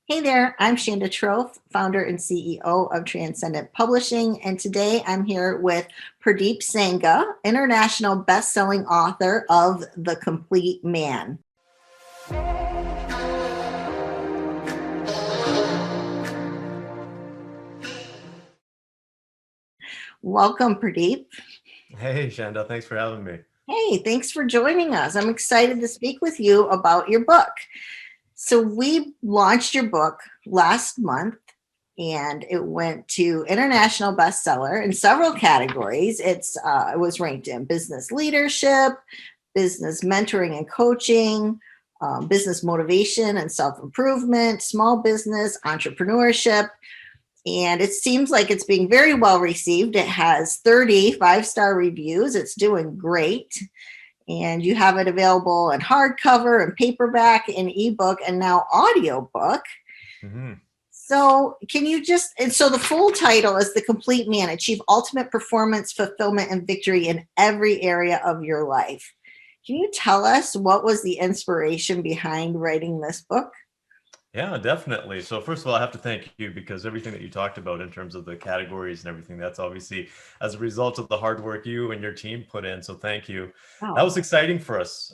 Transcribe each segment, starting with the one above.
Hey there, I'm Shanda Troth, founder and CEO of Transcendence Publishing, and today I'm here with Purdeep Sangha, international best-selling author of The Complete Man. Welcome, Purdeep. Hey, Shanda, thanks for having me. Hey, thanks for joining us. I'm excited to speak with you about your book. So we launched your book last month and it went to international bestseller in several categories. It was ranked in business leadership, business mentoring and coaching, business motivation and self-improvement, small business, entrepreneurship. And it seems like it's being very well received. It has 30 five-star reviews. It's doing great. And you have it available in hardcover and paperback and ebook and now audiobook. Mm-hmm. So so the full title is The Complete Man, Achieve Ultimate Performance, Fulfillment, and Victory in Every Area of Your Life. Can you tell us what was the inspiration behind writing this book? Yeah, definitely. So first of all, I have to thank you because everything that you talked about in terms of the categories and everything, that's obviously as a result of the hard work you and your team put in. So thank you. That Oh, was exciting for us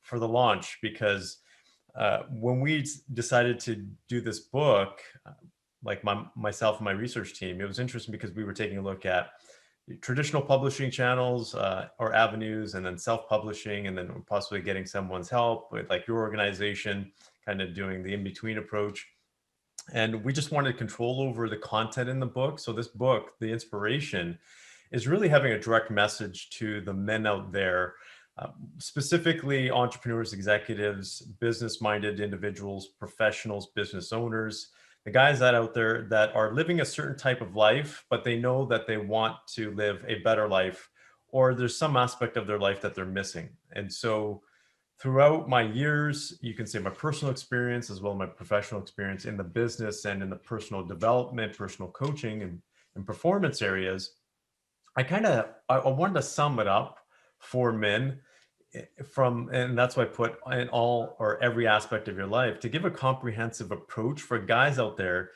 for the launch because when we decided to do this book, like myself and my research team, it was interesting because we were taking a look at traditional publishing channels or avenues, and then self-publishing, and then possibly getting someone's help with like your organization, kind of doing the in-between approach. And we just wanted control over the content in the book. So this book, the inspiration, is really having a direct message to the men out there, specifically entrepreneurs, executives, business-minded individuals, professionals, business owners, the guys that out there that are living a certain type of life, but they know that they want to live a better life, or there's some aspect of their life that they're missing. And so throughout my years, you can say my personal experience as well as my professional experience in the business and in the personal development, personal coaching, and performance areas, I wanted to sum it up for men and that's why I put in all or every aspect of your life to give a comprehensive approach for guys out there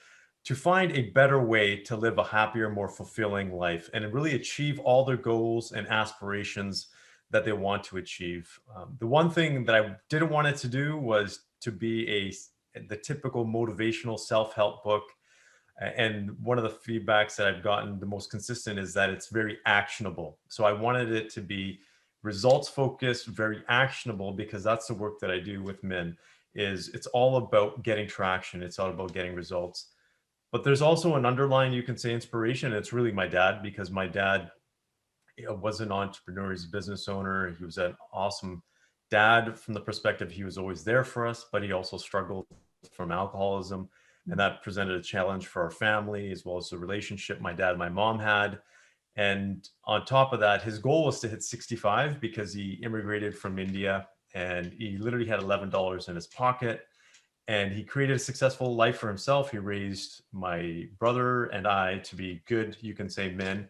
to find a better way to live a happier, more fulfilling life and really achieve all their goals and aspirations that they want to achieve. The one thing that I didn't want it to do was to be the typical motivational self-help book. And one of the feedbacks that I've gotten the most consistent is that it's very actionable. So I wanted it to be results focused, very actionable, because that's the work that I do with men. Is it's all about getting traction. It's all about getting results. But there's also an underlying, you can say, inspiration. It's really my dad, because my dad was an entrepreneur. He's a business owner. He was an awesome dad from the perspective he was always there for us, but he also struggled from alcoholism. And that presented a challenge for our family, as well as the relationship my dad and my mom had. And on top of that, his goal was to hit 65 because he immigrated from India and he literally had $11 in his pocket. And he created a successful life for himself. He raised my brother and I to be good, you can say, men.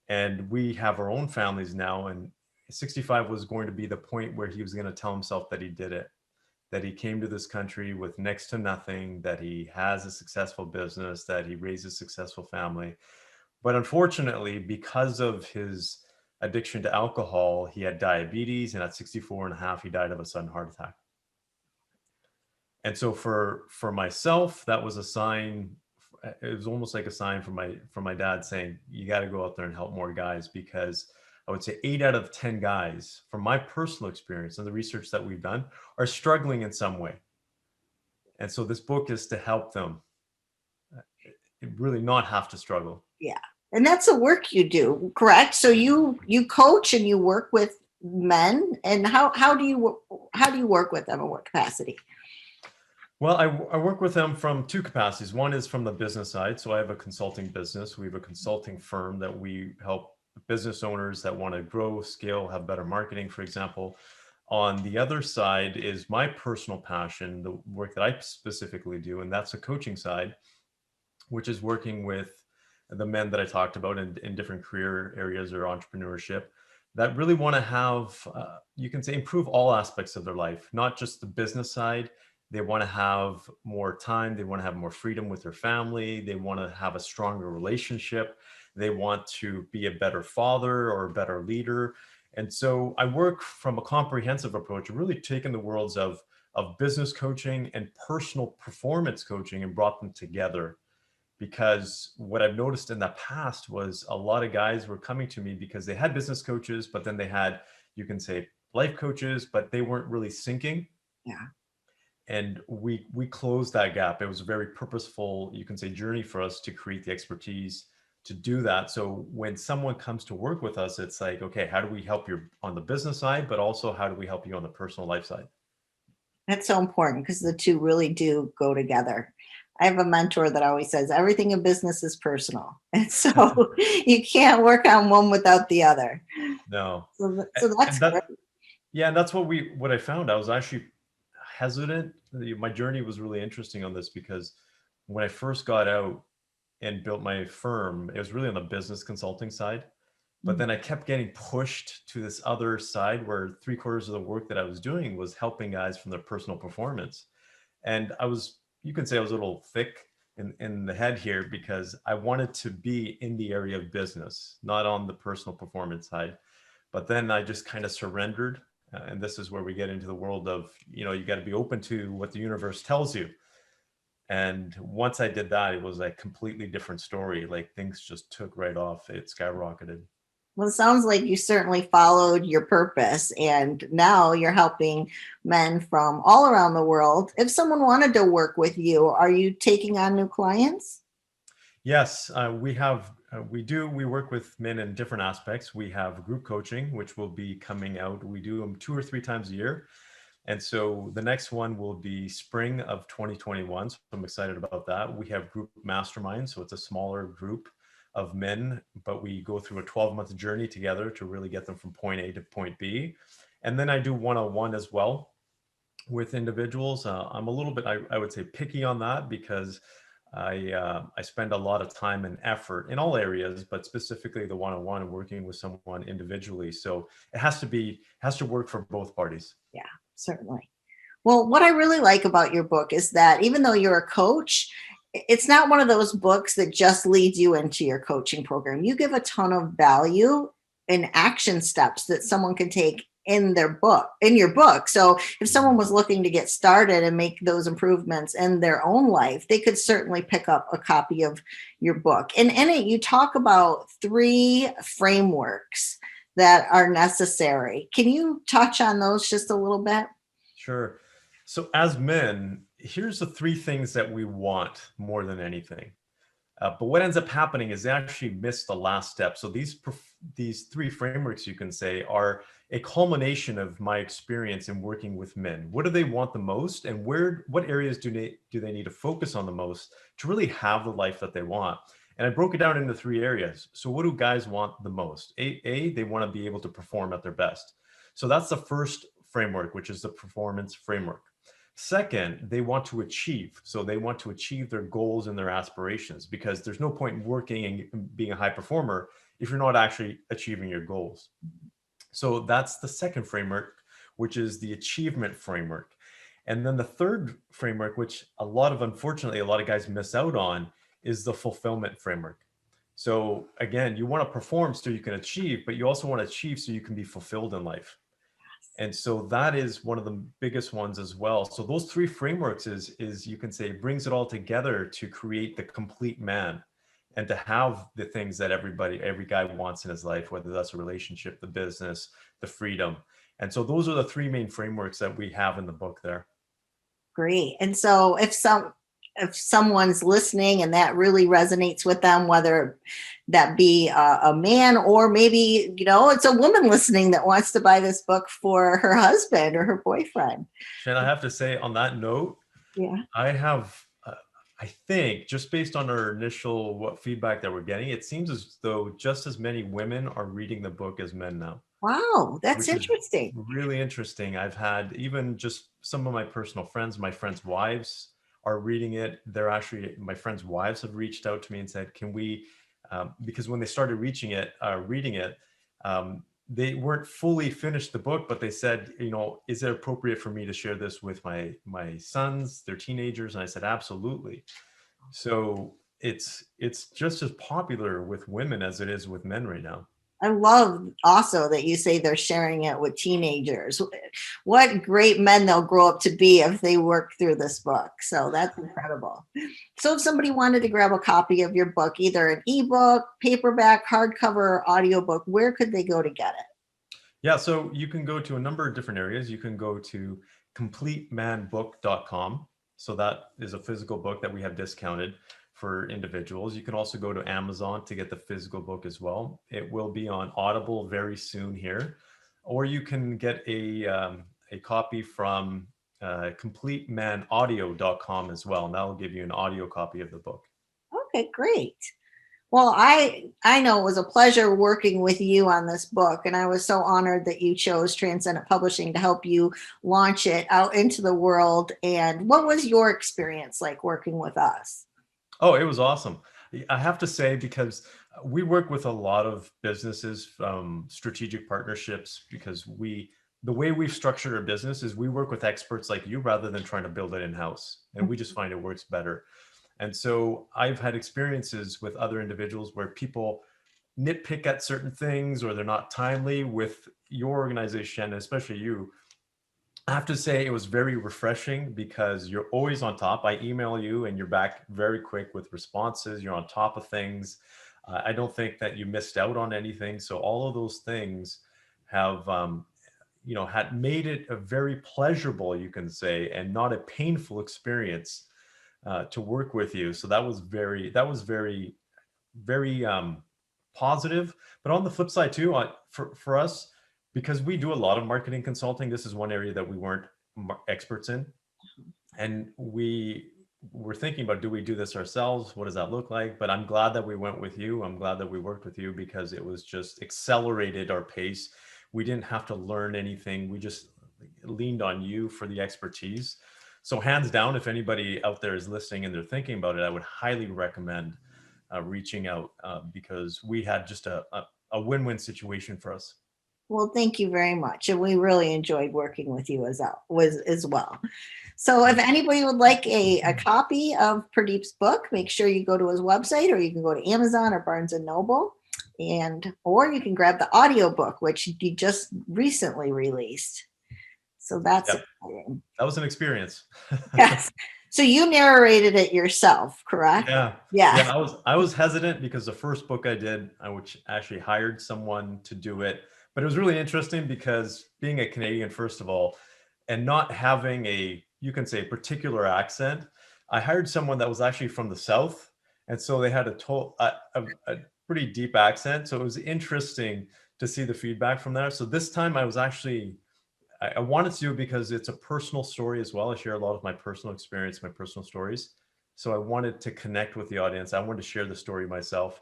And we have our own families now. And 65 was going to be the point where he was going to tell himself that he did it, that he came to this country with next to nothing, that he has a successful business, that he raised a successful family. But unfortunately, because of his addiction to alcohol, he had diabetes, and at 64 and a half, he died of a sudden heart attack. And so for myself, that was a sign. It was almost like a sign from my dad saying, you got to go out there and help more guys, because I would say 8 out of 10 guys, from my personal experience and the research that we've done, are struggling in some way. And so this book is to help them really not have to struggle. yeah. And that's the work you do, correct? So you coach and you work with men, and how do you work with them in what capacity? Well, I work with them from two capacities. One is from the business side. So I have a consulting business. We have a consulting firm that we help business owners that want to grow, scale, have better marketing, for example. On the other side is my personal passion, the work that I specifically do, and that's the coaching side, which is working with the men that I talked about in different career areas or entrepreneurship that really want to have, you can say, improve all aspects of their life, not just the business side, They want to have more time. They want to have more freedom with their family. They want to have a stronger relationship. They want to be a better father or a better leader. And so I work from a comprehensive approach, really taking the worlds of business coaching and personal performance coaching and brought them together. Because what I've noticed in the past was a lot of guys were coming to me because they had business coaches, but then they had, you can say, life coaches, but they weren't really syncing. Yeah. And we closed that gap. It was a very purposeful, you can say, journey for us to create the expertise to do that. So when someone comes to work with us, it's like, okay, how do we help you on the business side, but also how do we help you on the personal life side? That's so important because the two really do go together. I have a mentor that always says everything in business is personal. And so you can't work on one without the other. No. So that's And great. yeah, and that's what I found. I was actually hesitant. My journey was really interesting on this because when I first got out and built my firm, it was really on the business consulting side. But then I kept getting pushed to this other side where 3/4 of the work that I was doing was helping guys from their personal performance. And you can say I was a little thick in the head here because I wanted to be in the area of business, not on the personal performance side. But then I just kind of surrendered. And this is where we get into the world of, you got to be open to what the universe tells you. And once I did that, it was a completely different story. Like things just took right off. It skyrocketed. Well, it sounds like you certainly followed your purpose, and now you're helping men from all around the world. If someone wanted to work with you, are you taking on new clients? Yes, we work with men in different aspects. We have group coaching, which will be coming out. We do them 2 or 3 times a year. And so the next one will be spring of 2021. So I'm excited about that. We have group mastermind. So it's a smaller group of men, but we go through a 12-month journey together to really get them from point A to point B. And then I do one-on-one as well with individuals. I'm a little bit, I would say, picky on that because I spend a lot of time and effort in all areas, but specifically the one-on-one and working with someone individually. So it has to work for both parties. Yeah, certainly. Well, what I really like about your book is that even though you're a coach, it's not one of those books that just leads you into your coaching program. You give a ton of value and action steps that someone can take in your book. So if someone was looking to get started and make those improvements in their own life, they could certainly pick up a copy of your book. And in it, you talk about 3 frameworks that are necessary. Can you touch on those just a little bit? Sure. So as men, here's the 3 things that we want more than anything. But what ends up happening is they actually miss the last step. So these 3 frameworks, you can say, are a culmination of my experience in working with men. What do they want the most, and what areas do they need to focus on the most to really have the life that they want? And I broke it down into 3 areas. So what do guys want the most? They want to be able to perform at their best. So that's the first framework, which is the performance framework. Second, they want to achieve. So they want to achieve their goals and their aspirations because there's no point in working and being a high performer if you're not actually achieving your goals. So that's the second framework, which is the achievement framework. And then the third framework, which unfortunately, a lot of guys miss out on, is the fulfillment framework. So again, you want to perform so you can achieve, but you also want to achieve so you can be fulfilled in life. And so that is one of the biggest ones as well. So those 3 frameworks is you can say brings it all together to create the complete man and to have the things that every guy wants in his life, whether that's a relationship, the business, the freedom. And so those are the 3 main frameworks that we have in the book there. Great. And so if someone's listening and that really resonates with them, whether that be a man or maybe, it's a woman listening that wants to buy this book for her husband or her boyfriend. And I have to say on that note, Yeah. I think just based on our initial feedback that we're getting, it seems as though just as many women are reading the book as men now. Wow, that's Which is interesting. really interesting. I've had even just some of my personal friends, my friends' wives are reading it. My friends' wives have reached out to me and said, can we, because when they started reading it, they weren't fully finished the book, but they said, is it appropriate for me to share this with my sons? They're teenagers. And I said, absolutely. So it's just as popular with women as it is with men right now. I love also that you say they're sharing it with teenagers. What great men they'll grow up to be if they work through this book. So that's incredible. So if somebody wanted to grab a copy of your book, either an ebook, paperback, hardcover, or audiobook, where could they go to get it? Yeah, so you can go to a number of different areas. You can go to completemanbook.com. So that is a physical book that we have discounted for individuals. You can also go to Amazon to get the physical book as well. It will be on Audible very soon here, or you can get a copy from completemanaudio.com as well, and that will give you an audio copy of the book. Okay, great. Well, I know it was a pleasure working with you on this book, and I was so honored that you chose Transcendent Publishing to help you launch it out into the world. And what was your experience like working with us? Oh, it was awesome. I have to say, because we work with a lot of businesses, strategic partnerships, because the way we've structured our business is we work with experts like you rather than trying to build it in-house. And we just find it works better. And so I've had experiences with other individuals where people nitpick at certain things or they're not timely. With your organization, especially you, I have to say it was very refreshing because you're always on top. I email you and you're back very quick with responses. You're on top of things. I don't think that you missed out on anything. So all of those things have, had made it a very pleasurable, you can say, and not a painful experience to work with you. So that was very, very positive. But on the flip side too, for us, because we do a lot of marketing consulting, this is one area that we weren't experts in. And we were thinking about, do we do this ourselves? What does that look like? But I'm glad that we went with you. I'm glad that we worked with you because it was just accelerated our pace. We didn't have to learn anything. We just leaned on you for the expertise. So hands down, if anybody out there is listening and they're thinking about it, I would highly recommend reaching out because we had just a win-win situation for us. Well, thank you very much. And we really enjoyed working with you as well. So if anybody would like a copy of Purdeep's book, make sure you go to his website, or you can go to Amazon or Barnes and Noble, or you can grab the audiobook, which you just recently released. So that's exciting. That was an experience. Yes. So you narrated it yourself, correct? Yeah. I was hesitant because the first book I did, I actually hired someone to do it. But it was really interesting because being a Canadian, first of all, and not having you can say, particular accent, I hired someone that was actually from the South. And so they had a pretty deep accent. So it was interesting to see the feedback from there. So this time I wanted to do it because it's a personal story as well. I share a lot of my personal experience, my personal stories. So I wanted to connect with the audience. I wanted to share the story myself.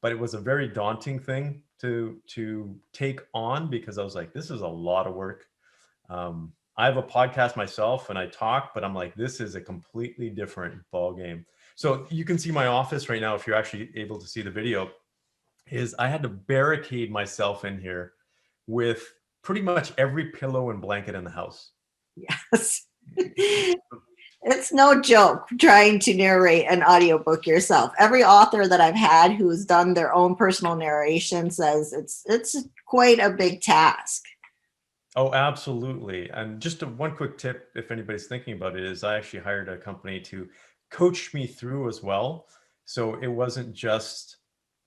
But it was a very daunting thing to take on because I was like, this is a lot of work. I have a podcast myself and I talk, but I'm like, this is a completely different ball game. So you can see my office right now, if you're actually able to see the video, is I had to barricade myself in here with pretty much every pillow and blanket in the house. Yes. It's no joke trying to narrate an audiobook yourself. Every author that I've had who's done their own personal narration says it's quite a big task. Oh, absolutely. And just one quick tip, if anybody's thinking about it, is I actually hired a company to coach me through as well. So it wasn't just,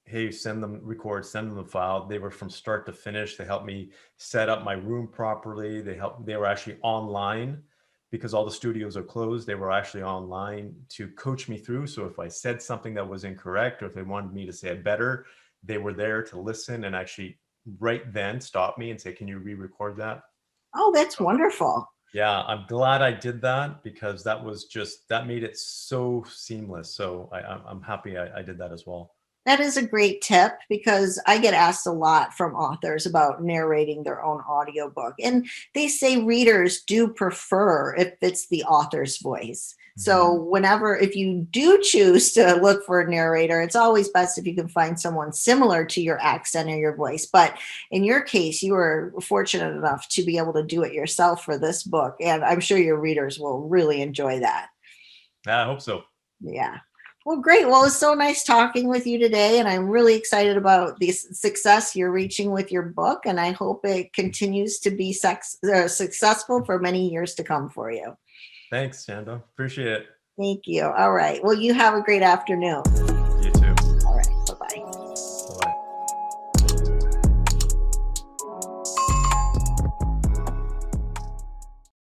hey, send them the file. They were from start to finish. They helped me set up my room properly. They were actually online because all the studios are closed. They were actually online to coach me through. So if I said something that was incorrect, or if they wanted me to say it better, they were there to listen and actually right then stop me and say, can you re-record that? Oh, that's wonderful. Yeah, I'm glad I did that because that made it so seamless. So I'm happy I did that as well. That is a great tip because I get asked a lot from authors about narrating their own audiobook. And they say readers do prefer if it's the author's voice. So whenever, if you do choose to look for a narrator, it's always best if you can find someone similar to your accent or your voice. But in your case, you were fortunate enough to be able to do it yourself for this book. And I'm sure your readers will really enjoy that. I hope so. Yeah. Well, great. Well, it's so nice talking with you today. And I'm really excited about the success you're reaching with your book. And I hope it continues to be successful for many years to come for you. Thanks, Shanda. Appreciate it. Thank you. All right. Well, you have a great afternoon.